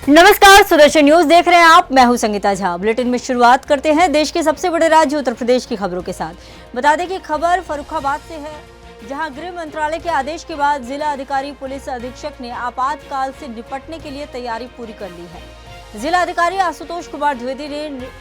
नमस्कार, सुदर्शन न्यूज देख रहे हैं आप। मैं हूं संगीता झा। बुलेटिन में शुरुआत करते हैं देश के सबसे बड़े राज्य उत्तर प्रदेश की खबरों के साथ। बता दें कि खबर फर्रुखाबाद से है, जहां गृह मंत्रालय के आदेश के बाद जिला अधिकारी पुलिस अधीक्षक ने आपातकाल से निपटने के लिए तैयारी पूरी कर ली है। जिला अधिकारी आशुतोष कुमार द्विवेदी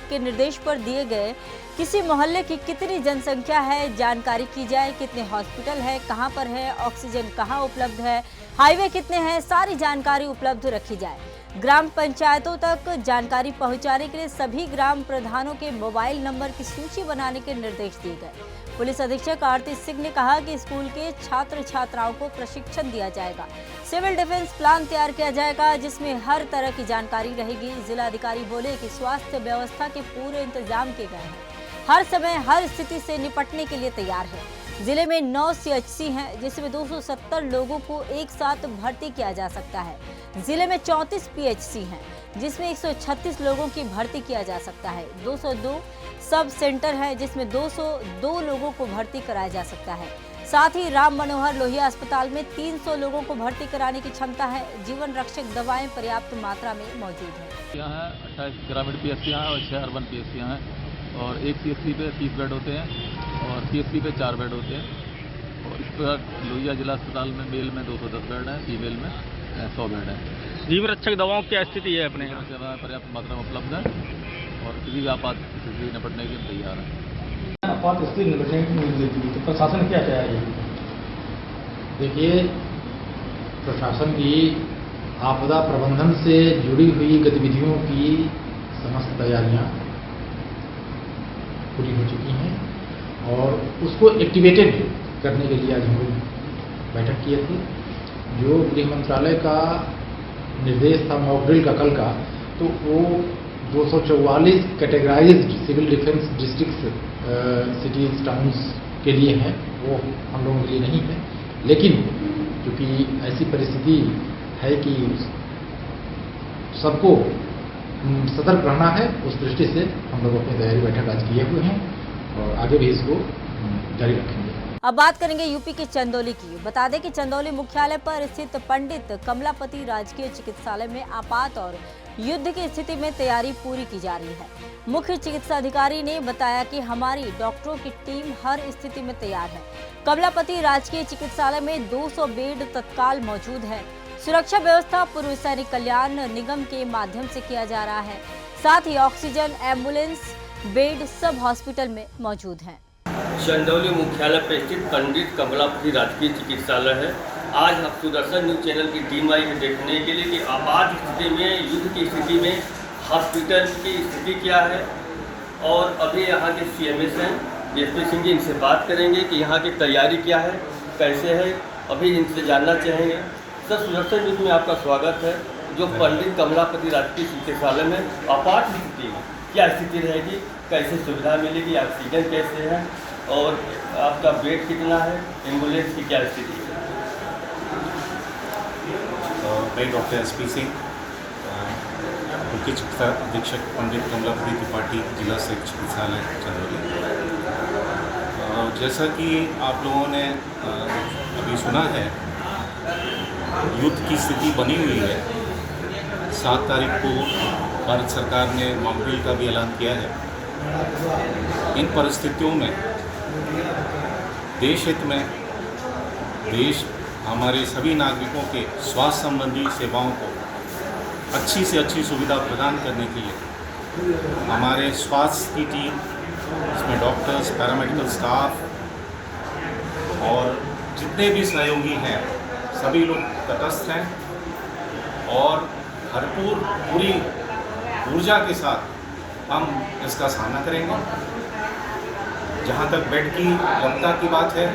के निर्देश पर दिए गए किसी मोहल्ले की कितनी जनसंख्या है जानकारी की जाए, कितने हॉस्पिटल है, कहां पर है, ऑक्सीजन कहां उपलब्ध है, हाईवे कितने हैं, सारी जानकारी उपलब्ध रखी जाए। ग्राम पंचायतों तक जानकारी पहुंचाने के लिए सभी ग्राम प्रधानों के मोबाइल नंबर की सूची बनाने के निर्देश दिए गए। पुलिस अधीक्षक आरती सिंह ने कहा कि स्कूल के छात्र छात्राओं को प्रशिक्षण दिया जाएगा। सिविल डिफेंस प्लान तैयार किया जाएगा, जिसमें हर तरह की जानकारी रहेगी। जिला अधिकारी बोले कि स्वास्थ्य व्यवस्था के पूरे इंतजाम किए गए हैं, हर समय हर स्थिति से निपटने के लिए तैयार है। जिले में 9 CHC हैं, जिसमें 270 लोगों को एक साथ भर्ती किया जा सकता है। जिले में 34 PHC हैं, जिसमें 136 लोगों की भर्ती किया जा सकता है। 202 सब सेंटर है, जिसमें 202 लोगों को भर्ती कराया जा सकता है। साथ ही राम मनोहर लोहिया अस्पताल में 300 लोगों को भर्ती कराने की क्षमता है। जीवन रक्षक दवाएं पर्याप्त मात्रा में मौजूद हैं। यहाँ 28 ग्रामीण PHC हैं और 6 अर्बन PHC हैं, और एक CHC पे 30 बेड होते हैं और PHC पे 4 बेड होते हैं। और इस पर लोहिया जिला अस्पताल में मेल में 210 बेड हैं, फीमेल में 100 बेड है। जीवन रक्षक दवाओं की क्या स्थिति है अपने यहाँ? दवाएं पर्याप्त मात्रा में उपलब्ध है और किसी भी आपात स्थिति से निपटने के लिए तैयार है। आपात स्थिति निपटने की न्यूज़ देती है तो प्रशासन क्या तैयारी है? देखिए, प्रशासन की आपदा प्रबंधन से जुड़ी हुई गतिविधियों की समस्त तैयारियां पूरी हो चुकी हैं और उसको एक्टिवेटेड करने के लिए आज हम लोग बैठक किए थे। जो गृह मंत्रालय का निर्देश था मॉक ड्रिल का कल का, तो वो 244 categorised civil defence districts cities towns के लिए हैं, वो हम लोगों के लिए नहीं है। लेकिन क्योंकि ऐसी परिस्थिति है कि सबको सतर्क रहना है, उस दृष्टि से हम लोग अपनी तैयारी बैठक आज किए हुए हैं और आगे भी इसको जारी रखेंगे। अब बात करेंगे यूपी के चंदौली की। बता दें कि चंदौली मुख्यालय पर स्थित पंडित कमलापति राजकीय चिकित्सालय में आपात और युद्ध की स्थिति में तैयारी पूरी की जा रही है। मुख्य चिकित्सा अधिकारी ने बताया कि हमारी डॉक्टरों की टीम हर स्थिति में तैयार है। कमलापति राजकीय चिकित्सालय में 200 बेड तत्काल मौजूद है। सुरक्षा व्यवस्था पूर्व सैनिक कल्याण निगम के माध्यम से किया जा रहा है। साथ ही ऑक्सीजन, एम्बुलेंस, बेड सब हॉस्पिटल में मौजूद हैं। चंदौली मुख्यालय पर स्थित पंडित कमलापति राजकीय चिकित्सालय है। आज हम सुदर्शन न्यूज चैनल की टीम आई है देखने के लिए कि आपात स्थिति में, युद्ध की स्थिति में हॉस्पिटल की स्थिति क्या है। और अभी यहाँ के CMS हैं DSP सिंह जी, इनसे बात करेंगे कि यहाँ की तैयारी क्या है, कैसे है, अभी इनसे जानना चाहेंगे। सर, सुदर्शन न्यूज में आपका स्वागत है। जो पंडित कमलापति राजकीय चिकित्सालय में आपात स्थिति में क्या स्थिति रहेगी, कैसे सुविधा मिलेगी, ऑक्सीजन कैसे है और आपका बेड कितना है, एम्बुलेंस की क्या स्थिति है? मैं डॉक्टर SP सिंह, मुख्य चिकित्सा अधीक्षक पंडित कमलापति त्रिपाठी, जिला सैनिक चिकित्सालय चंदौली। जैसा कि आप लोगों ने अभी सुना है, युद्ध की स्थिति बनी हुई है। 7 तारीख को भारत सरकार ने मॉक ड्रिल का भी ऐलान किया है। इन परिस्थितियों में देश हित में देश हमारे सभी नागरिकों के स्वास्थ्य संबंधी सेवाओं को अच्छी से अच्छी सुविधा प्रदान करने के लिए हमारे स्वास्थ्य की टीम, इसमें डॉक्टर्स, पैरामेडिकल स्टाफ और जितने भी सहयोगी हैं, सभी लोग तटस्थ हैं और भरपूर पूरी ऊर्जा के साथ हम इसका सामना करेंगे। जहाँ तक बेड की क्षमता की बात है,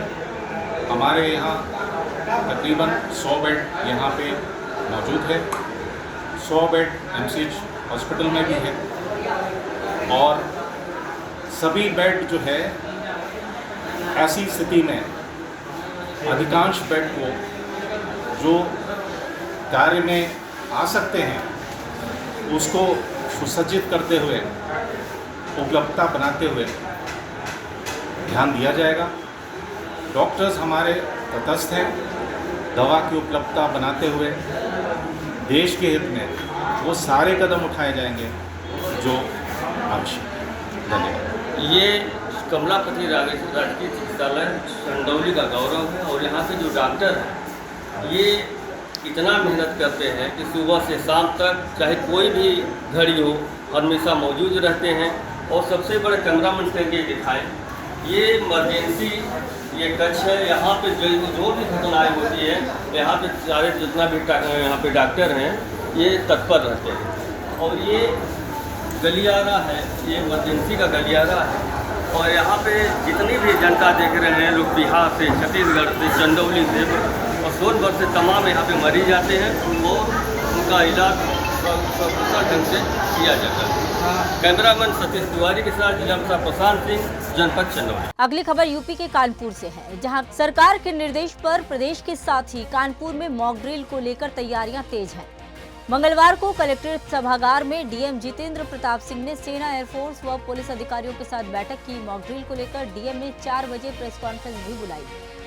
हमारे यहाँ तकरीबन 100 बेड यहाँ पे मौजूद है। 100 बेड MCH हॉस्पिटल में भी है और सभी बेड जो है, ऐसी स्थिति में अधिकांश बेड को जो कार्य में आ सकते हैं उसको सुसज्जित करते हुए, उपलब्धता बनाते हुए ध्यान दिया जाएगा। डॉक्टर्स हमारे तटस्थ हैं, दवा की उपलब्धता बनाते हुए देश के हित में वो सारे कदम उठाए जाएंगे जो आवश्यक है। धन्यवाद। ये कमलापति राजकीय चिकित्सालय चंदौली का गौरव है और यहाँ के जो डॉक्टर हैं ये इतना मेहनत करते हैं कि सुबह से शाम तक चाहे कोई भी घड़ी हो हमेशा मौजूद रहते हैं। और सबसे बड़े कैमरामैन करके दिखाएं, ये इमरजेंसी ये कक्ष है, यहाँ पे जो भी घटनाएँ होती है यहाँ पे सारे जितना भी यहाँ पे डॉक्टर हैं ये तत्पर रहते हैं। और ये गलियारा है, ये इमरजेंसी का गलियारा है और यहाँ पे जितनी भी जनता देख रहे हैं लोग बिहार से, छत्तीसगढ़ से, चंदौली से और सोनभद्र से तमाम यहाँ पे मरीज आते हैं और उनका इलाज प्रभावी ढंग से किया जाता है। कैमरामैन सतीश तिवारी के साथ जिला प्रशांत सिंह, जनपद चंदौली। अगली खबर यूपी के कानपुर से है, जहां सरकार के निर्देश पर प्रदेश के साथ ही कानपुर में मॉक ड्रिल को लेकर तैयारियां तेज हैं। मंगलवार को कलेक्ट्रेट सभागार में डीएम जितेंद्र प्रताप सिंह ने सेना, एयरफोर्स व पुलिस अधिकारियों के साथ बैठक की। मॉक ड्रिल को लेकर डीएम ने 4 बजे प्रेस कॉन्फ्रेंस भी बुलाई।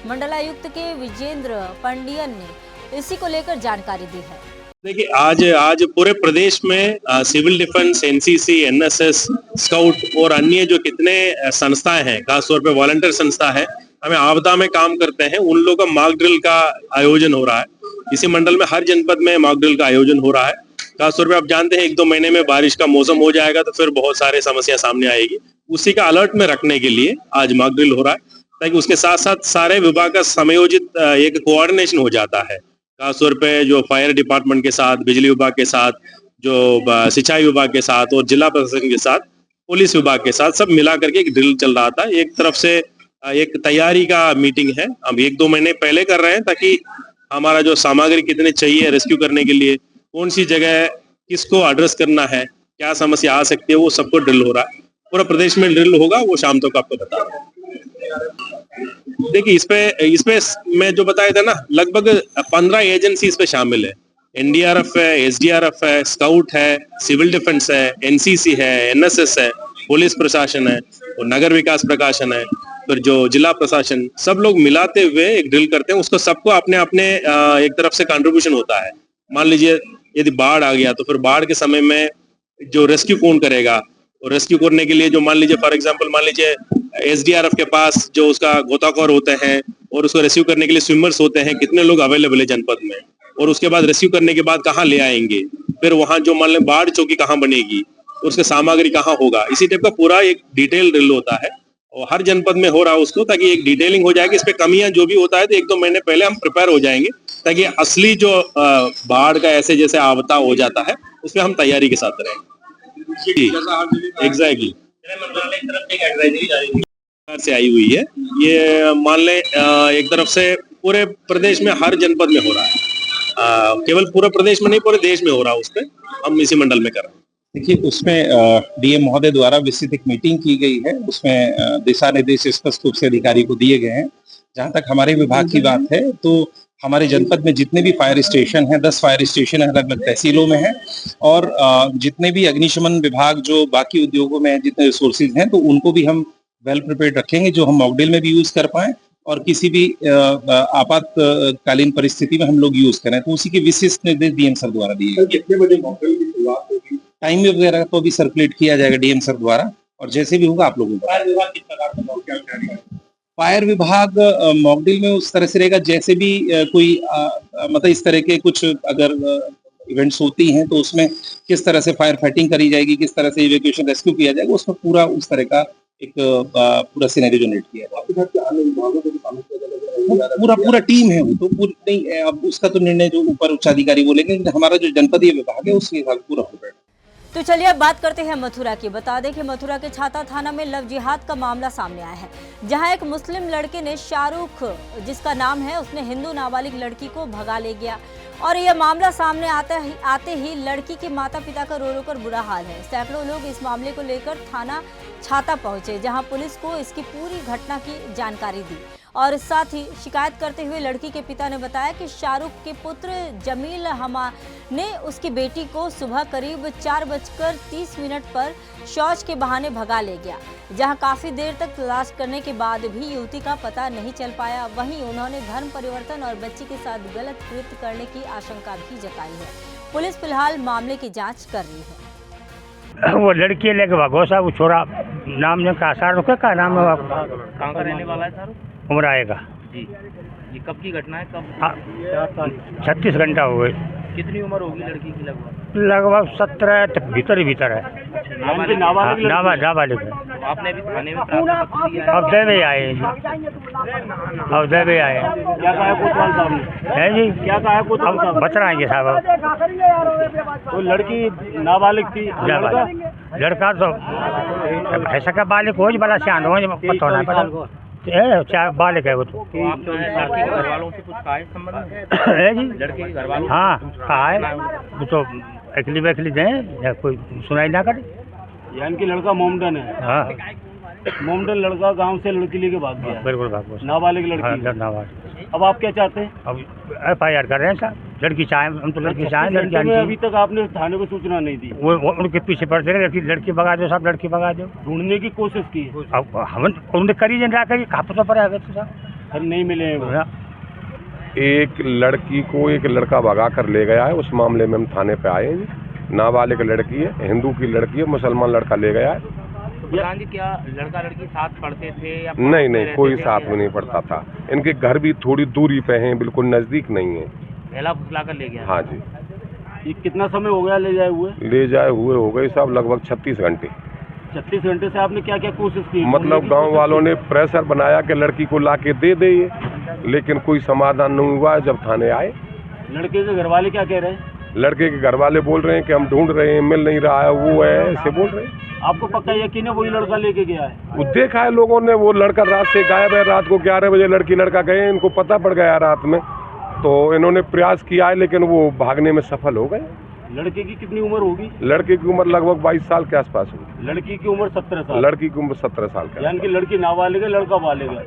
मंडलायुक्त के विजेंद्र पंडियन ने इसी को लेकर जानकारी दी है। देखिए आज पूरे प्रदेश में civil defence, NCC, NSS, scout और अन्य जो कितने संस्थाएं हैं, खासतौर पे वॉलंटियर संस्था है, हमें आपदा में काम करते हैं, उन लोगों का मॉक ड्रिल का आयोजन हो रहा है। इसी मंडल में हर जनपद में मॉक ड्रिल का आयोजन हो रहा है। खासतौर पे आप जानते हैं 1-2 महीने में बारिश का मौसम हो जाएगा तो फिर बहुत सारे समस्या सामने आएगी। उसी का अलर्ट में रखने के लिए आज मॉक ड्रिल हो रहा है, ताकि उसके साथ साथ सारे विभाग का समयोजित एक कोऑर्डिनेशन हो जाता है। खासतौर पे जो फायर डिपार्टमेंट के साथ, बिजली विभाग के साथ, जो सिंचाई विभाग के साथ और जिला प्रशासन के साथ, पुलिस विभाग के साथ सब मिला करके एक ड्रिल चल रहा था। एक तरफ से एक तैयारी का मीटिंग है, हम 1-2 महीने पहले कर रहे हैं ताकि हमारा जो सामग्री कितने चाहिए रेस्क्यू करने के लिए, कौन सी जगह किसको एड्रेस करना है, क्या समस्या आ सकती है, वो सबको ड्रिल हो रहा है। पूरा प्रदेश में ड्रिल होगा, वो शाम तक आपको बता रहा हूँ। देखिए इसपे मैं जो बताया था ना, लगभग 15 एजेंसी इस पे शामिल है। एनडीआरएफ है, एसडीआरएफ है, स्काउट है, सिविल डिफेंस है, एनसीसी है, एनएसएस है, पुलिस प्रशासन है और नगर विकास प्रशासन है, फिर जो जिला प्रशासन, सब लोग मिलाते हुए एक ड्रिल करते हैं। उसको सबको अपने अपने एक तरफ से कंट्रीब्यूशन होता है। मान लीजिए यदि बाढ़ आ गया तो फिर बाढ़ के समय में जो रेस्क्यू कौन करेगा, और रेस्क्यू करने के लिए जो मान लीजिए फॉर एग्जांपल मान लीजिए एसडीआरएफ के पास जो उसका गोताखोर होते हैं और उसको रेस्क्यू करने के लिए स्विमर्स होते हैं, कितने लोग अवेलेबल है जनपद में, और उसके बाद रेस्क्यू करने के बाद कहाँ ले आएंगे, फिर वहाँ जो मान लें बाढ़ चौकी कहाँ बनेगी, उसका सामग्री कहाँ होगा, इसी टाइप का पूरा एक डिटेल ड्रिल होता है और हर जनपद में हो रहा है उसको, ताकि एक डिटेलिंग हो जाएगी। इस पे कमियां जो भी होता है तो 1-2 महीने पहले हम प्रिपेयर हो जाएंगे, ताकि असली जो बाढ़ का ऐसे जैसे आपदा हो जाता है उस पर हम तैयारी के साथ रहेंगे। एग्जैक्टली से आई हुई है ये, मान लें एक तरफ से पूरे प्रदेश में हर जनपद में हो रहा है, केवल पूरे प्रदेश में नहीं पूरे देश में हो रहा है, उस पर हम इसी मंडल में कर रहे हैं। देखिए उसमें डीएम महोदय द्वारा विस्तृत एक मीटिंग की गई है, उसमें दिशा निर्देश स्पष्ट रूप से अधिकारी को दिए गए हैं। जहां तक हमारे विभाग की बात है तो हमारे जनपद में जितने भी फायर स्टेशन हैं, 10 फायर स्टेशन अलग अलग तहसीलों में हैं, और जितने भी अग्निशमन विभाग जो बाकी उद्योगों में जितने रिसोर्सेज हैं तो उनको भी हम वेल प्रिपेयर्ड रखेंगे, जो हम मॉकड्रिल में भी यूज कर पाएं और किसी भी आपातकालीन परिस्थिति में हम लोग यूज करें। तो उसी के विशिष्ट निर्देश डीएम सर द्वारा दिए गए। कितने बजे मॉकड्रिल की शुरुआत होगी? टाइम वगैरह को भी सर्कुलेट किया जाएगा डीएम सर द्वारा, और जैसे भी होगा आप लोगों को। फायर विभाग किस प्रकार का मॉकड्रिल? फायर विभाग मॉकड्रिल में उस तरह से रहेगा जैसे भी कोई मतलब इस तरह के कुछ अगर इवेंट्स होती हैं तो उसमें किस तरह से फायर फाइटिंग करी जाएगी, किस तरह से इवैक्यूएशन रेस्क्यू किया जाएगा, उसमें पूरा उस तरह का एक पूरा सिनेरियो जनरेट किया जाएगा। पूरा टीम है वो तो पूरी नहीं, अब उसका तो निर्णय जो ऊपर उच्च अधिकारी बोलेंगे, हमारा जो जनपदीय विभाग है उसके हिसाब पूरा हो जाएगा। तो चलिए अब बात करते हैं मथुरा की। बता दें कि मथुरा के छाता थाना में लव जिहाद का मामला सामने आया है, जहां एक मुस्लिम लड़के ने शाहरुख जिसका नाम है उसने हिंदू नाबालिग लड़की को भगा ले गया, और यह मामला सामने आते ही लड़की के माता पिता का रो रो कर बुरा हाल है। सैकड़ों लोग इस मामले को लेकर थाना छाता पहुंचे, जहां पुलिस को इसकी पूरी घटना की जानकारी दी, और साथ ही शिकायत करते हुए लड़की के पिता ने बताया कि शाहरुख के पुत्र जमील हमा ने उसकी बेटी को सुबह करीब 4:30 पर शौच के बहाने भगा ले गया, जहां काफी देर तक तलाश करने के बाद भी युवती का पता नहीं चल पाया। वहीं उन्होंने धर्म परिवर्तन और बच्ची के साथ गलत कृत्य करने की आशंका भी जताई है। पुलिस फिलहाल मामले की जांच कर रही है। वो लड़की लेके भागो साहब, वो छोरा नाम जो कासार रुके का नाम है, कहाँ का रहने वाला है सर? उम्र आएगा जी, ये कब की घटना है? कब? 36 घंटा हो गए। कितनी उम्र होगी लड़की की? लगभग 17 तक भीतर ही भीतर है। नाबालिग है। तो आपने अभी थाने में प्रार्थना पत्र दिया है? अब देवे आए हैं जी, अब देवे आए हैं। क्या कहा है कोतवाल साहब ने? है जी, क्या कहा है कोतवाल अब साहब? बच रहे साहब। अब तो लड़की नाबालिग थी, लड़का तो ऐसा का बालिक हो भला सियान हो पता होना पता चार बालिक है वो तो। आप तो लड़की के घर वालों से कुछ कहा है संबंध में? है जी, लड़के के घर वालों? हाँ कहा है, वो तो अकली वकली दें या कोई सुनाई ना करे। यानी कि लड़का मोमडन है? हाँ, मोमडन लड़का गांव से लड़की लेके भाग गया? बिल्कुल भागो। नाबालिग लड़की? हाँ, नाबालिग। अब आप क्या चाहते हैं? अब FIR कर रहे हैं साहब, लड़की चाहे, हम तो लड़की चाहे, लड़की आनी अभी तक आपने थाने को सूचना नहीं दी? वो उनके पीछे पड़ते रहे, लड़की भगा दो साहब, लड़की भगा दो। ढूंढने की कोशिश की? अब हम उन्होंने करी ना करी, कहाँ पता पड़ा है तो साहब नहीं मिले हैं वो। एक लड़की को एक लड़का भगा कर ले गया है, उस मामले में हम थाने पे आए हैं। नाबालिग लड़की है, हिंदू की लड़की है, मुसलमान लड़का ले गया है। प्रधान जी, क्या लड़का लड़की साथ पढ़ते थे या? नहीं, कोई साथ में नहीं पढ़ता था। इनके घर भी थोड़ी दूरी पे हैं, बिल्कुल नजदीक नहीं है। पहला फुसला कर ले गया? हाँ जी। ये कितना समय हो गया ले जाए हुए? ले जाए हुए हो गए साहब लगभग 36 घंटे। 36 घंटे से आपने क्या क्या कोशिश की? मतलब गांव वालों ने प्रेशर बनाया कि लड़की को लाके दे दे, लेकिन कोई समाधान नहीं हुआ। जब थाने आए, लड़के के घर वाले क्या कह रहे हैं? लड़के के घर वाले बोल रहे हैं कि हम ढूंढ रहे हैं, मिल नहीं रहा है, वो है, ऐसे बोल रहे हैं। आपको पक्का यकीन है वही लड़का लेके गया है? वो देखा है लोगों ने, वो लड़का रात से गायब है। रात को 11 बजे लड़की लड़का गए, इनको पता पड़ गया रात में, तो इन्होंने प्रयास किया है, लेकिन वो भागने में सफल हो गए। लड़के की कितनी उम्र होगी? लड़के की उम्र लगभग 22 साल के आसपास होगी। लड़की की उम्र 17 साल? लड़की की उम्र 17 साल का। यानी कि लड़की नाबालिग है, लड़का बालिग है।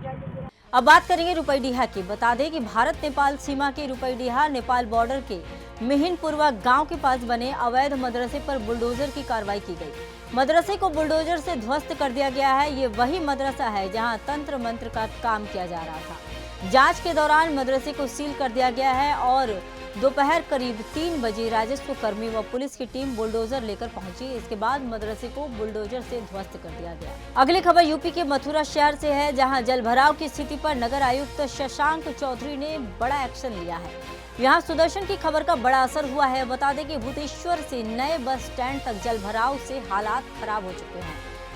अब बात करेंगे रुपईडीहा की। बता दें कि भारत नेपाल सीमा के रुपईडीहा नेपाल बॉर्डर के मिहिनपुरवा गांव के पास बने अवैध मदरसे पर बुलडोजर की कार्रवाई की गई। मदरसे को बुलडोजर से ध्वस्त कर दिया गया है। ये वही मदरसा है जहां तंत्र मंत्र का काम किया जा रहा था। जांच के दौरान मदरसे को सील कर दिया गया है और दोपहर करीब 3 बजे राजस्व कर्मी व पुलिस की टीम बुलडोजर लेकर पहुंची। इसके बाद मदरसे को बुलडोजर से ध्वस्त कर दिया गया। अगली खबर यूपी के मथुरा शहर से है, जहां जलभराव की स्थिति पर नगर आयुक्त शशांक चौधरी ने बड़ा एक्शन लिया है। यहां सुदर्शन की खबर का बड़ा असर हुआ है। बता दें कि भूतेश्वर से नए बस स्टैंड तक जलभराव से हालात खराब हो चुके हैं।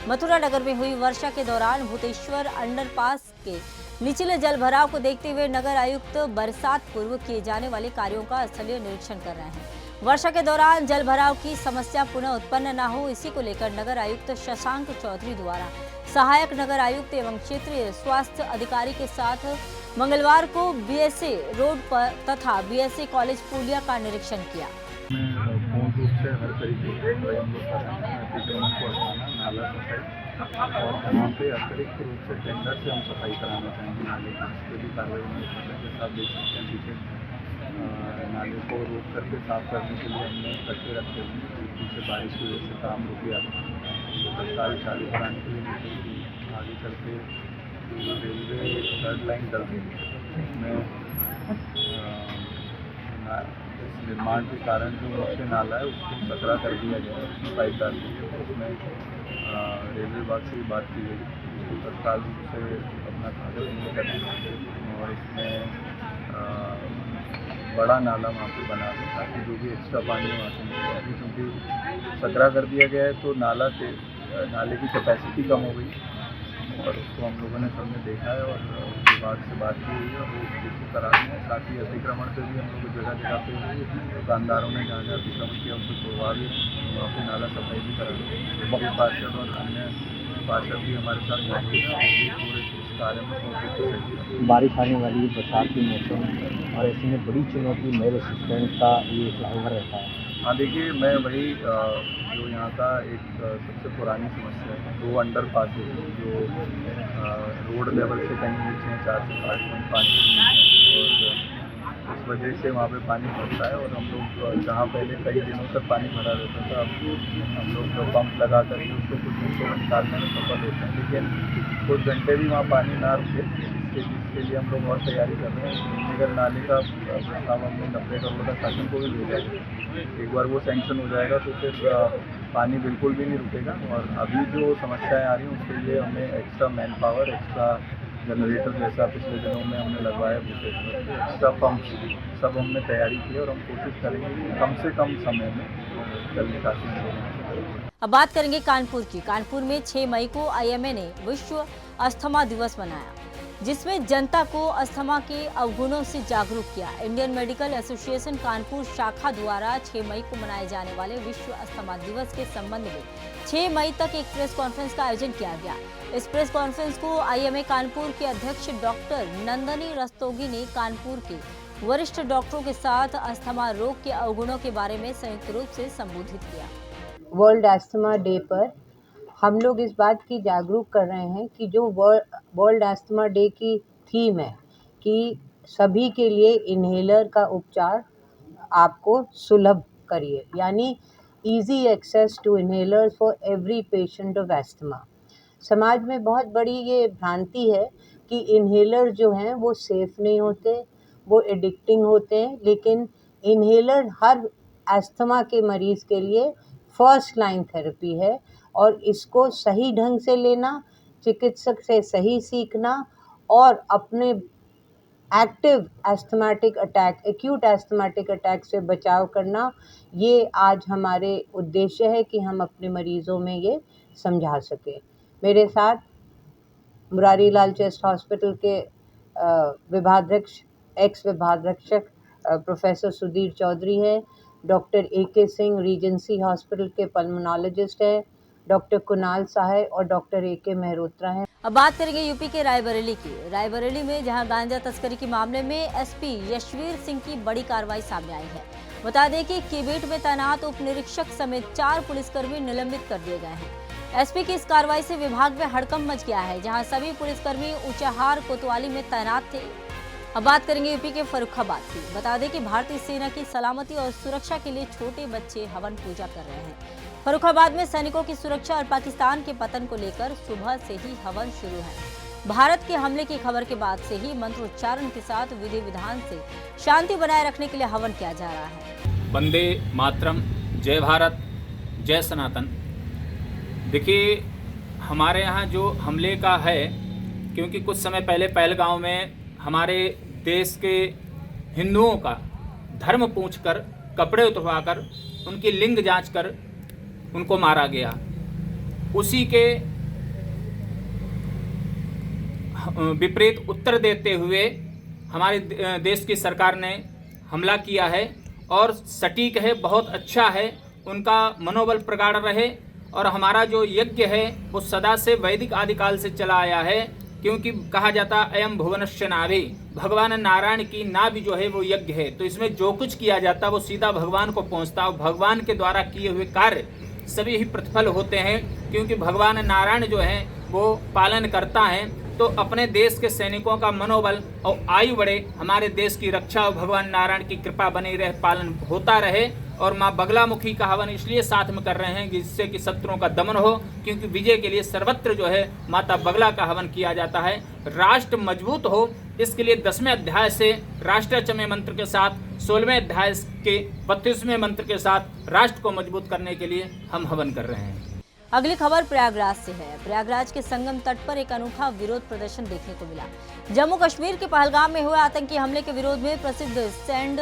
मथुरा नगर में हुई वर्षा के दौरान भूतेश्वर अंडरपास के निचले जलभराव को देखते हुए नगर आयुक्त बरसात पूर्व किए जाने वाले कार्यों का स्थलीय निरीक्षण कर रहे हैं। वर्षा के दौरान जलभराव की समस्या पुनः उत्पन्न न हो, इसी को लेकर नगर आयुक्त शशांक चौधरी द्वारा सहायक नगर आयुक्त एवं क्षेत्रीय स्वास्थ्य अधिकारी के साथ मंगलवार को BSA रोड पर तथा BSA कॉलेज पुलिया का निरीक्षण किया। पूर्ण रूप से हर तरीके से अतिक्रमण को हटाना, नाला सफाई, और वहाँ पे अतिरिक्त रूप से टेंडर से हम सफाई कराना चाहेंगे नाले की, इसके भी कार्रवाई में जैसे आप देख सकते हैं पीछे नाले को रोक करके साफ करने के लिए हमने कट्टे रखे हुए, पीछे बारिश की वजह से काम रुक गया था, तो तत्काल चालू कराने के लिए नीचे की आगे चलते रेलवे थर्ड लाइन डल गई, उसमें इस निर्माण के कारण जो मुख्य नाला है उसको सकरा कर दिया गया, उसकी पाइप डाल दी गई। उसमें रेलवे विभाग से बात की गई, उसको तत्काल रूप से अपना कागज नहीं करना और इसमें बड़ा नाला वहाँ पे बना दें ताकि जो भी एक्स्ट्रा पानी वहाँ से निकले। अभी क्योंकि सकरा कर दिया गया है तो नाले की कैपेसिटी कम हो गई और उसको हम लोगों ने सबने देखा है और विभाग से बात की हुई है और वो उसको करा रहे हैं। साथ ही अतिक्रमण से भी हम लोग जगह जगह पे दुकानदारों ने जहाँ जहाँ अतिक्रमण किया उसको तोड़वा भी, वहाँ पे नाला सफाई भी करा रहे हैं। मुख्य पार्षद और अन्य पार्षद भी हमारे साथ मौजूद हैं, वो भी पूरे इस कार्य में बहुत। बारिश आने वाली है, बरसात की मौसम और ऐसे में बड़ी चुनौती मेल असिस्टेंट का ये फ्लाईओवर रहता है। हाँ देखिए, मैं वही जो यहाँ का एक सबसे पुरानी समस्या है, 2 अंडरपास जो रोड लेवल से कहीं नीचे हैं, 4 से 5 और इस वजह से वहाँ पे पानी भरता है और हम लोग जहाँ पहले कई दिनों तक पानी भरा रहता था, अब हम लोग पंप लगा करके उसको कुछ मिनटों में निकालने में सफल होते हैं, लेकिन कुछ घंटे भी वहाँ पानी ना रुके सके, जिसके लिए हम लोग और तैयारी कर रहे हैं। भीमनगर नाले का प्रस्ताव हमने 90 करोड़ का शासन को भी भेजा है। एक बार वो सैंक्शन हो जाएगा तो फिर पानी बिल्कुल भी नहीं रुकेगा। और अभी जो समस्याएं आ रही हैं उसके लिए हमें extra man power, extra generator जैसा पिछले दिनों में हमने लगवाया, एक्स्ट्रा पंप, सब हमने तैयारी की है और हम कोशिश करेंगे कि कम से कम समय में जल निकासी हो। अब बात करेंगे कानपुर की। कानपुर में 6 मई को IMA ने विश्व अस्थमा दिवस मनाया, जिसमें जनता को अस्थमा के अवगुणों से जागरूक किया। इंडियन मेडिकल एसोसिएशन कानपुर शाखा द्वारा 6 मई को मनाए जाने वाले विश्व अस्थमा दिवस के संबंध में 6 मई तक एक प्रेस कॉन्फ्रेंस का आयोजन किया गया। इस प्रेस कॉन्फ्रेंस को IMA कानपुर के अध्यक्ष डॉक्टर नंदनी रस्तोगी ने कानपुर के वरिष्ठ डॉक्टरों के साथ अस्थमा रोग के अवगुणों के बारे में संयुक्त रूप से संबोधित किया। वर्ल्ड अस्थमा डे पर हम लोग इस बात की जागरूक कर रहे हैं कि जो वर्ल्ड अस्थमा डे की थीम है कि सभी के लिए इन्हेलर का उपचार आपको सुलभ करिए, यानी easy access to inhalers for every patient of asthma. समाज में बहुत बड़ी ये भ्रांति है कि इन्हेलर जो हैं वो सेफ़ नहीं होते, वो एडिक्टिंग होते हैं, लेकिन इन्हेलर हर अस्थमा के मरीज़ के लिए फर्स्ट लाइन थेरेपी है और इसको सही ढंग से लेना, चिकित्सक से सही सीखना और अपने active asthmatic attack, acute asthmatic attack से बचाव करना, ये आज हमारे उद्देश्य है कि हम अपने मरीज़ों में ये समझा सकें। मेरे साथ मुरारी लाल चेस्ट हॉस्पिटल के विभागाध्यक्ष, एक्स विभागाध्यक्ष प्रोफेसर सुधीर चौधरी है, doctor AK Singh Regency hospital के पल्मोनोलॉजिस्ट है, डॉक्टर कुणाल सहाय और डॉक्टर AK मेहरोत्रा हैं। अब बात करेंगे यूपी के रायबरेली की। रायबरेली में जहां गांजा तस्करी के मामले में SP यशवीर सिंह की बड़ी कार्रवाई सामने आई है। बता दें कि केबीट में तैनात उप निरीक्षक समेत 4 पुलिसकर्मी निलंबित कर दिए गए हैं। SP की इस कार्रवाई से विभाग में हड़कंप मच गया है, जहां सभी पुलिसकर्मी ऊंचाहार कोतवाली में तैनात थे। अब बात करेंगे यूपी के फर्रुखाबाद की। बता दें कि भारतीय सेना की सलामती और सुरक्षा के लिए छोटे बच्चे हवन पूजा कर रहे हैं। फर्रुखाबाद में सैनिकों की सुरक्षा और पाकिस्तान के पतन को लेकर सुबह से ही हवन शुरू है। भारत के हमले की खबर के बाद से ही मंत्रोच्चारण के साथ विधि विधान से शांति बनाए रखने के लिए हवन किया जा रहा है। वंदे मातरम, जय भारत, जय सनातन। देखिए, हमारे यहाँ जो हमले का है, क्योंकि कुछ समय पहले पहलगांव में हमारे देश के हिंदुओं का धर्म पूछकर, कपड़े उतरवाकर, उनकी लिंग जांच कर उनको मारा गया। उसी के विपरीत उत्तर देते हुए हमारे देश की सरकार ने हमला किया है और सटीक है, बहुत अच्छा है, उनका मनोबल प्रगाढ़ रहे। और हमारा जो यज्ञ है वो सदा से वैदिक आदिकाल से चला आया है, क्योंकि कहा जाता अयम भुवनस्य नाभि, भगवान नारायण की नाभि जो है वो यज्ञ है। तो इसमें जो कुछ किया जाता वो सीधा भगवान को पहुंचता और भगवान के द्वारा किए हुए कार्य सभी ही प्रतिफल होते हैं, क्योंकि भगवान नारायण जो है वो पालन करता है। तो अपने देश के सैनिकों का मनोबल और आयु बढ़े, हमारे देश की रक्षा और भगवान नारायण की कृपा बनी रहे, पालन होता रहे। और माँ बगलामुखी का हवन इसलिए साथ में कर रहे हैं जिससे कि शत्रुओं का दमन हो, क्योंकि विजय के लिए सर्वत्र जो है माता बगला का हवन किया जाता है। राष्ट्र मजबूत हो, इसके लिए 10वें अध्याय से राष्ट्रचम्य मंत्र के साथ 16वें अध्याय के 32वें मंत्र के साथ राष्ट्र को मजबूत करने के लिए हम हवन कर रहे हैं। अगली खबर प्रयागराज से है। प्रयागराज के संगम तट पर एक अनोखा विरोध प्रदर्शन देखने को मिला। जम्मू कश्मीर के पहलगाम में हुए आतंकी हमले के विरोध में प्रसिद्ध सैंड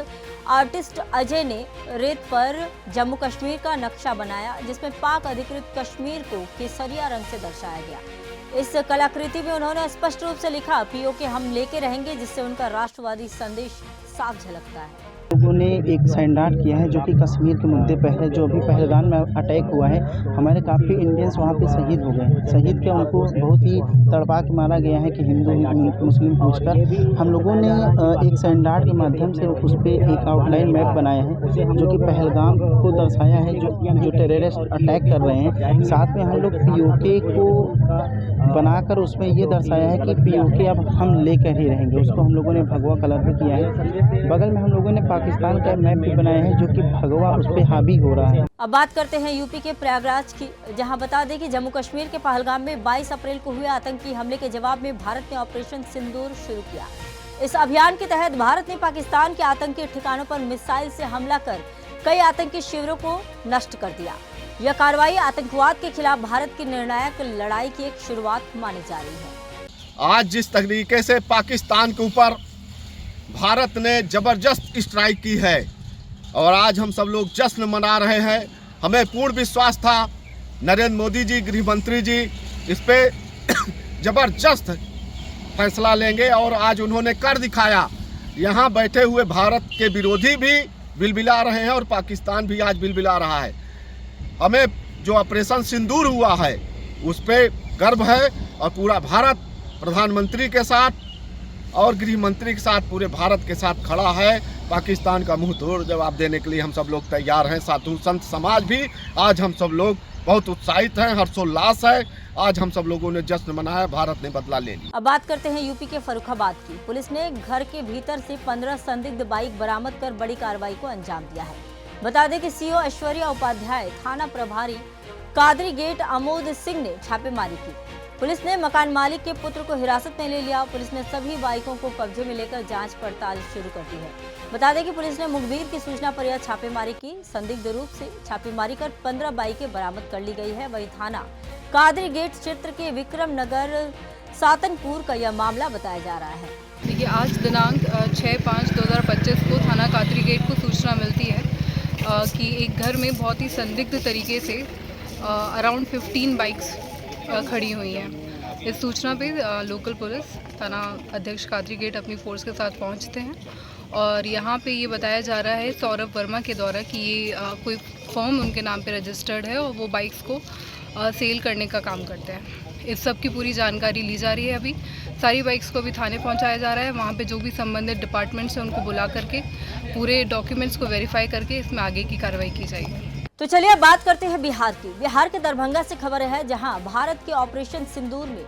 आर्टिस्ट अजय ने रेत पर जम्मू कश्मीर का नक्शा बनाया, जिसमें पाक अधिकृत कश्मीर को केसरिया रंग से दर्शाया गया। इस कलाकृति में उन्होंने स्पष्ट रूप से लिखा, POK हम लेके रहेंगे, जिससे उनका राष्ट्रवादी संदेश साफ झलकता है। लोगों ने एक सैंड आर्ट किया है जो कि कश्मीर के मुद्दे पर है। जो अभी पहलगाम में अटैक हुआ है, हमारे काफ़ी इंडियंस वहाँ पे शहीद हो गए। शहीद के उनको बहुत ही तड़पा के मारा गया है कि हिंदू मुस्लिम पूछकर। हम लोगों ने एक सैंड आर्ट के माध्यम से उस पर एक आउटलाइन मैप बनाया है जो कि पहलगाम को दर्शाया है, जो टेररिस्ट अटैक कर रहे हैं। साथ में हम लोग POK को बनाकर उसमें ये दर्शाया है कि POK अब हम लेकर ही रहेंगे। उसको हम लोगों ने भगवा कलर में किया है। बगल में हम लोगों ने पाकिस्तान का मैप भी बनाया है जो कि भगवा उस पर हावी हो रहा है। अब बात करते हैं यूपी के प्रयागराज की, जहां बता दें कि जम्मू कश्मीर के पहलगाम में 22 अप्रैल को हुए आतंकी हमले के जवाब में भारत ने ऑपरेशन सिंदूर शुरू किया। इस अभियान के तहत भारत ने पाकिस्तान के आतंकी ठिकानों पर मिसाइल से हमला कर कई आतंकी शिविरों को नष्ट कर दिया। यह कार्रवाई आतंकवाद के खिलाफ भारत की निर्णायक लड़ाई की एक शुरुआत मानी जा रही है। आज जिस तरीके से पाकिस्तान के ऊपर भारत ने जबरदस्त स्ट्राइक की है और आज हम सब लोग जश्न मना रहे हैं, हमें पूर्ण विश्वास था नरेंद्र मोदी जी, गृह मंत्री जी इस पे जबरदस्त फैसला लेंगे और आज उन्होंने कर दिखाया। यहाँ बैठे हुए भारत के विरोधी भी बिलबिला रहे हैं और पाकिस्तान भी आज बिलबिला रहा है। हमें जो ऑपरेशन सिंदूर हुआ है उस पर गर्व है और पूरा भारत प्रधानमंत्री के साथ और गृह मंत्री के साथ पूरे भारत के साथ खड़ा है। पाकिस्तान का मुंह तोड़ जवाब देने के लिए हम सब लोग तैयार हैं। साधु संत समाज भी आज हम सब लोग बहुत उत्साहित हैं, हर्षोल्लास है। आज हम सब लोगों ने जश्न मनाया, भारत ने बदला ले लिया। अब बात करते हैं यूपी के फर्रुखाबाद की। पुलिस ने घर के भीतर से 15 संदिग्ध बाइक बरामद कर बड़ी कार्रवाई को अंजाम दिया है। बता दें कि सीओ ऐश्वर्या उपाध्याय, थाना प्रभारी कादरी गेट अमोद सिंह ने छापेमारी की। पुलिस ने मकान मालिक के पुत्र को हिरासत में ले लिया। पुलिस ने सभी बाइकों को कब्जे में लेकर जांच पड़ताल शुरू कर दी है। बता दें कि पुलिस ने मुखबिर की सूचना पर यह छापेमारी की। संदिग्ध रूप से छापेमारी कर 15 बाइकें बरामद कर ली गई है। वहीं थाना कादरी गेट क्षेत्र के विक्रम नगर सातनपुर का यह मामला बताया जा रहा है। देखिए, आज दिनांक 6/5/2025 को थाना कादरी गेट को सूचना मिलती है कि एक घर में बहुत ही संदिग्ध तरीके से अराउंड 15 बाइक्स खड़ी हुई हैं। इस सूचना पे लोकल पुलिस थाना अध्यक्ष कादरी गेट अपनी फोर्स के साथ पहुंचते हैं और यहाँ पे ये बताया जा रहा है सौरभ वर्मा के द्वारा कि ये कोई फर्म उनके नाम पे रजिस्टर्ड है और वो बाइक्स को सेल करने का काम करते हैं। इस सब की पूरी जानकारी ली जा रही है। अभी सारी बाइक्स को भी थाने पहुंचाया जा रहा है। वहाँ पे जो भी संबंधित डिपार्टमेंट्स हैं उनको बुला करके पूरे डॉक्यूमेंट्स को वेरीफाई करके इसमें आगे की कार्रवाई की जाएगी। तो चलिए अब बात करते हैं बिहार की। बिहार के दरभंगा से खबर है, जहां भारत के ऑपरेशन सिंदूर में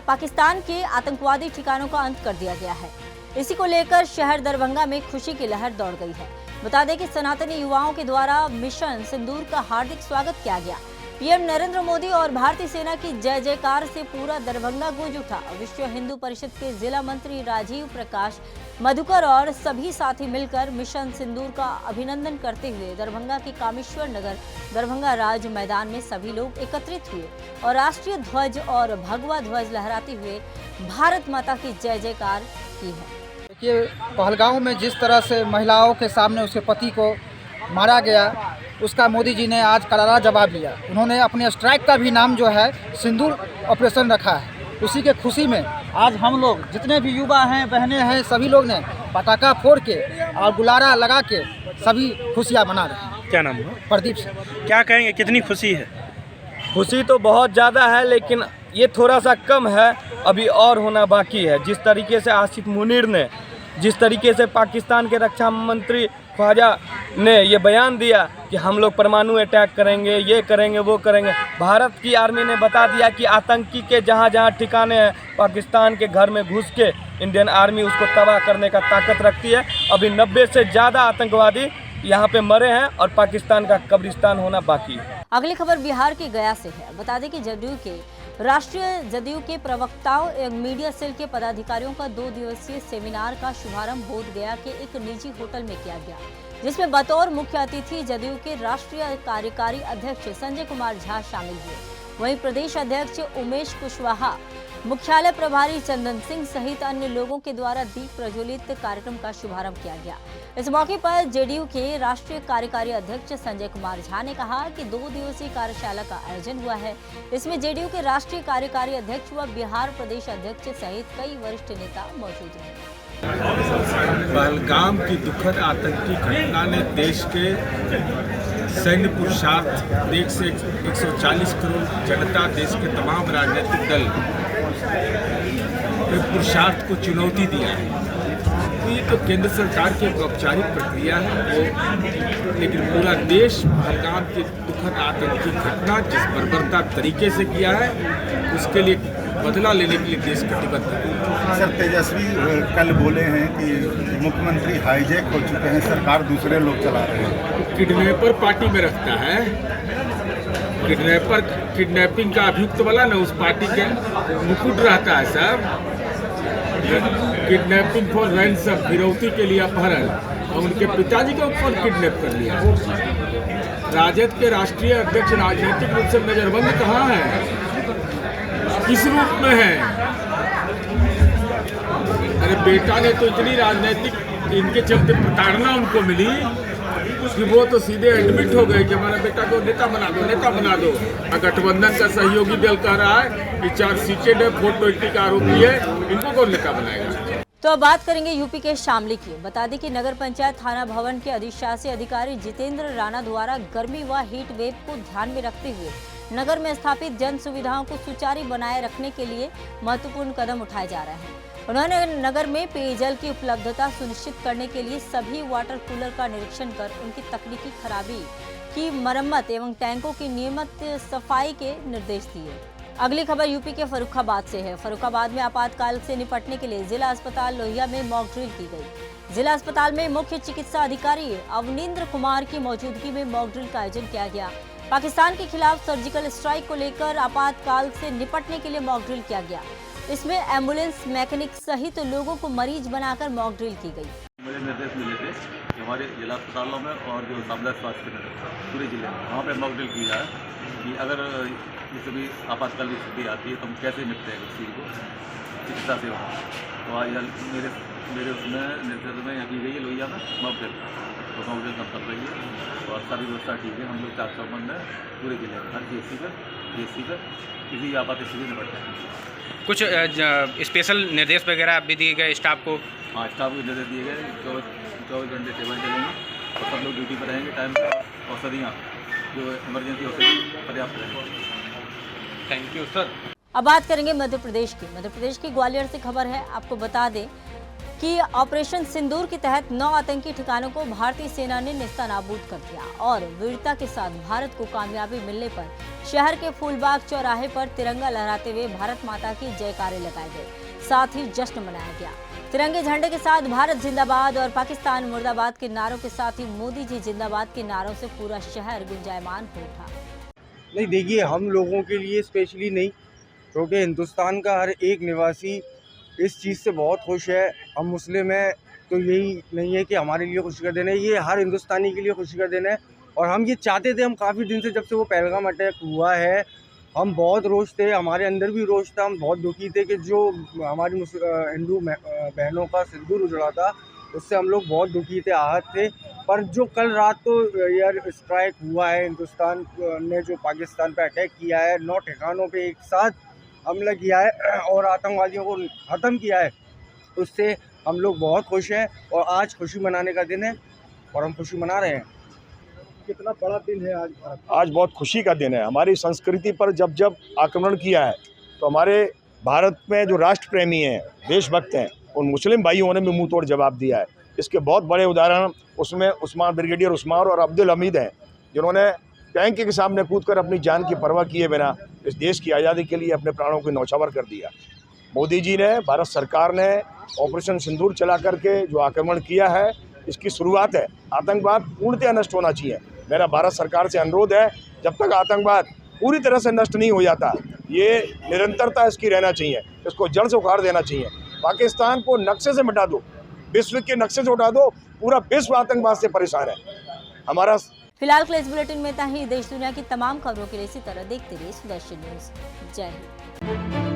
पाकिस्तान के आतंकवादी ठिकानों का अंत कर दिया गया है। इसी को लेकर शहर दरभंगा में खुशी की लहर दौड़ गई है। बता दें कि सनातनी युवाओं के द्वारा मिशन सिंदूर का हार्दिक स्वागत किया गया। पीएम नरेंद्र मोदी और भारतीय सेना की जय जयकार से पूरा दरभंगा गूंज उठा। विश्व हिंदू परिषद के जिला मंत्री राजीव प्रकाश मधुकर और सभी साथी मिलकर मिशन सिंदूर का अभिनंदन करते हुए दरभंगा के कामेश्वर नगर दरभंगा राज मैदान में सभी लोग एकत्रित हुए और राष्ट्रीय ध्वज और भगवा ध्वज लहराते हुए भारत माता की जय जयकार की है। देखिए, पहलगांव में जिस तरह से महिलाओं के सामने उसके पति को मारा गया, उसका मोदी जी ने आज करारा जवाब दिया। उन्होंने अपने स्ट्राइक का भी नाम जो है सिंदूर ऑपरेशन रखा है। उसी के खुशी में आज हम लोग जितने भी युवा हैं, बहनें हैं, सभी लोग ने पटाखा फोड़ के और गुलारा लगा के सभी खुशियाँ मना रहे हैं। क्या नाम है? प्रदीप से। क्या कहेंगे, कितनी खुशी है? खुशी तो बहुत ज़्यादा है, लेकिन ये थोड़ा सा कम है, अभी और होना बाकी है। जिस तरीके से आसिफ मुनीर ने, जिस तरीके से पाकिस्तान के रक्षा मंत्री ख्वाजा ने ये बयान दिया कि हम लोग परमाणु अटैक करेंगे, ये करेंगे, वो करेंगे। भारत की आर्मी ने बता दिया कि आतंकी के जहाँ जहाँ ठिकाने हैं, पाकिस्तान के घर में घुस के इंडियन आर्मी उसको तबाह करने का ताकत रखती है। अभी 90 से ज़्यादा आतंकवादी यहाँ पे मरे हैं और पाकिस्तान का कब्रिस्तान होना बाकी है। अगली खबर बिहार के गया से है। बता दें कि जदयू के प्रवक्ताओं एवं मीडिया सेल के पदाधिकारियों का 2 दिवसीय सेमिनार का शुभारंभ बोध गया के एक निजी होटल में किया गया, जिसमें बतौर मुख्य अतिथि जदयू के राष्ट्रीय कार्यकारी अध्यक्ष संजय कुमार झा शामिल हुए। वहीं प्रदेश अध्यक्ष उमेश कुशवाहा, मुख्यालय प्रभारी चंदन सिंह सहित अन्य लोगों के द्वारा दीप प्रज्वलित कार्यक्रम का शुभारंभ किया गया। इस मौके पर जेडीयू के राष्ट्रीय कार्यकारी अध्यक्ष संजय कुमार झा ने कहा कि 2 दिवसीय कार्यशाला का आयोजन हुआ है। इसमें जेडीयू के राष्ट्रीय कार्यकारी अध्यक्ष व बिहार प्रदेश अध्यक्ष सहित कई वरिष्ठ नेता मौजूद रहे। पहलगाम की दुखद आतंकी घटना ने देश के सैन्य पुरुषार्थ, देश से 140 करोड़ जनता, देश के तमाम राजनीतिक दल पुरुषार्थ को चुनौती दिया है। ये तो केंद्र सरकार की एक औपचारिक प्रक्रिया है, लेकिन पूरा देश पहलगाम की दुखद आतंकी घटना जिस बर्बरता तरीके से किया है, उसके लिए बदला लेने के लिए देश कटिबद्ध है। सर तेजस्वी कल बोले हैं कि मुख्यमंत्री हाईजैक हो चुके हैं, सरकार दूसरे लोग चला रहे हैं। किडनैपर पार्टी में रखता है, किडनैपिंग का अभियुक्त वाला ना उस पार्टी के मुकुट रहता है सर। किडनैपिंग फॉर रैंसम, फिरौती के लिए अपहरण, और उनके पिताजी को कौन किडनैप कर लिया? राजद के राष्ट्रीय अध्यक्ष राजनीतिक रूप से नजरबंद कहाँ है, किस रूप में है? अरे बेटा ने तो इतनी राजनीतिक इनके चलते प्रताड़ना उनको मिली कि वो तो सीधे एडमिट हो गए कि हमारा बेटा को नेता बना दो, नेता बना दो। गठबंधन का सहयोगी दल कह रहा है कि 4 सीटें 420 का आरोपी है, इनको कौन नेता बनाएगा? तो अब बात करेंगे यूपी के शामली की। बता दें कि नगर पंचायत थाना भवन के अधिशासी अधिकारी जितेंद्र राणा द्वारा गर्मी व हीट वेव को ध्यान में रखते हुए नगर में स्थापित जन सुविधाओं को सुचारू बनाए रखने के लिए महत्वपूर्ण कदम उठाए जा रहे हैं। उन्होंने नगर में पेयजल की उपलब्धता सुनिश्चित करने के लिए सभी वाटर कूलर का निरीक्षण कर उनकी तकनीकी खराबी की मरम्मत एवं टैंकों की नियमित सफाई के निर्देश दिए। अगली खबर यूपी के फर्रुखाबाद से है। फर्रुखाबाद में आपातकाल से निपटने के लिए जिला अस्पताल लोहिया में मॉक ड्रिल की गई। जिला अस्पताल में मुख्य चिकित्सा अधिकारी अवनींद्र कुमार की मौजूदगी में मॉक ड्रिल का आयोजन किया गया। पाकिस्तान के खिलाफ सर्जिकल स्ट्राइक को लेकर आपातकाल से निपटने के लिए मॉक ड्रिल किया गया। इसमें एम्बुलेंस मैकेनिक सहित लोगों को मरीज बनाकर मॉक ड्रिल की गई। मुझे निर्देश मिले थे कि हमारे जिला अस्पतालों में और जो सामुदायिक स्वास्थ्य केंद्र पूरे जिले में वहाँ पर मॉक ड्रिल की जाए कि अगर जैसे भी आपातकालीन स्थिति आती है तो हम कैसे निपटें उस चीज़ को चिकित्सा सेवा। तो आज मेरे उसमें निर्देश में यहाँ की गई है लोहिया में मॉक ड्रिल, तो मॉक ड्रिल सब कर रही है और सारी व्यवस्था ठीक है। हम लोग 400 है पूरे जिले में हर GSC पर किसी आपात स्थिति निपटते हैं। कुछ स्पेशल निर्देश वगैरह भी दिए गए स्टाफ को? हाँ, स्टाफ को निर्देश दिए गए 24 घंटे सेवाएं चलेंगी और सब लोग ड्यूटी पर रहेंगे टाइम पर। औषधियाँ जो इमरजेंसी औषधि पर्याप्त रहेंगी। Thank you sir. अब बात करेंगे मध्य प्रदेश की। मध्य प्रदेश की ग्वालियर से खबर है। आपको बता दें कि ऑपरेशन सिंदूर के तहत 9 आतंकी ठिकानों को भारतीय सेना ने नेस्तनाबूद कर दिया और वीरता के साथ भारत को कामयाबी मिलने पर शहर के फूलबाग चौराहे पर तिरंगा लहराते हुए भारत माता की जयकारे लगाए गए, साथ ही जश्न मनाया गया। तिरंगे झंडे के साथ भारत जिंदाबाद और पाकिस्तान मुर्दाबाद के नारों के साथ ही मोदी जी जिंदाबाद के नारों से पूरा शहर गुंजायमान हो उठा। नहीं देखिए, हम लोगों के लिए स्पेशली नहीं, क्योंकि हिंदुस्तान का हर एक निवासी इस चीज़ से बहुत खुश है। हम मुस्लिम हैं तो यही नहीं है कि हमारे लिए खुशी का दिन है, ये हर हिंदुस्तानी के लिए खुशी का दिन है। और हम ये चाहते थे, हम काफ़ी दिन से, जब से वो पहलगाम अटैक हुआ है, हम बहुत रोष थे, हमारे अंदर भी रोष था। हम बहुत दुखी थे कि जो हमारी हिंदू बहनों का सिंदूर उजड़ा था, उससे हम लोग बहुत दुखी थे, आहत थे। पर जो कल रात को एयर स्ट्राइक हुआ है, हिंदुस्तान ने जो पाकिस्तान पे अटैक किया है, 9 ठिकानों पे एक साथ हमला किया है और आतंकवादियों को ख़त्म किया है, उससे हम लोग बहुत खुश हैं। और आज खुशी मनाने का दिन है और हम खुशी मना रहे हैं। कितना बड़ा दिन है आज? आज बहुत खुशी का दिन है। हमारी संस्कृति पर जब जब आक्रमण किया है तो हमारे भारत में जो राष्ट्र प्रेमी हैं, देशभक्त हैं, उन मुस्लिम भाइयों ने भी मुंह तोड़ जवाब दिया है। इसके बहुत बड़े उदाहरण उसमें ब्रिगेडियर उस्मान और अब्दुल हमीद हैं, जिन्होंने टैंक के सामने कूदकर अपनी जान की परवाह किए बिना इस देश की आज़ादी के लिए अपने प्राणों को न्यौछावर कर दिया। मोदी जी ने, भारत सरकार ने ऑपरेशन सिंदूर चला करके जो आक्रमण किया है, इसकी शुरुआत है। आतंकवाद पूर्णतः नष्ट होना चाहिए। मेरा भारत सरकार से अनुरोध है, जब तक आतंकवाद पूरी तरह से नष्ट नहीं हो जाता, ये निरंतरता इसकी रहना चाहिए, इसको जड़ से उखाड़ देना चाहिए। पाकिस्तान को नक्शे से मिटा दो, विश्व के नक्शे से उठा दो, पूरा विश्व आतंकवाद से परेशान है। हमारा फिलहाल के इस बुलेटिन में इतना ही। देश दुनिया की तमाम खबरों के लिए इसी तरह देखते रहिए सुदर्शन न्यूज। जय हिंद।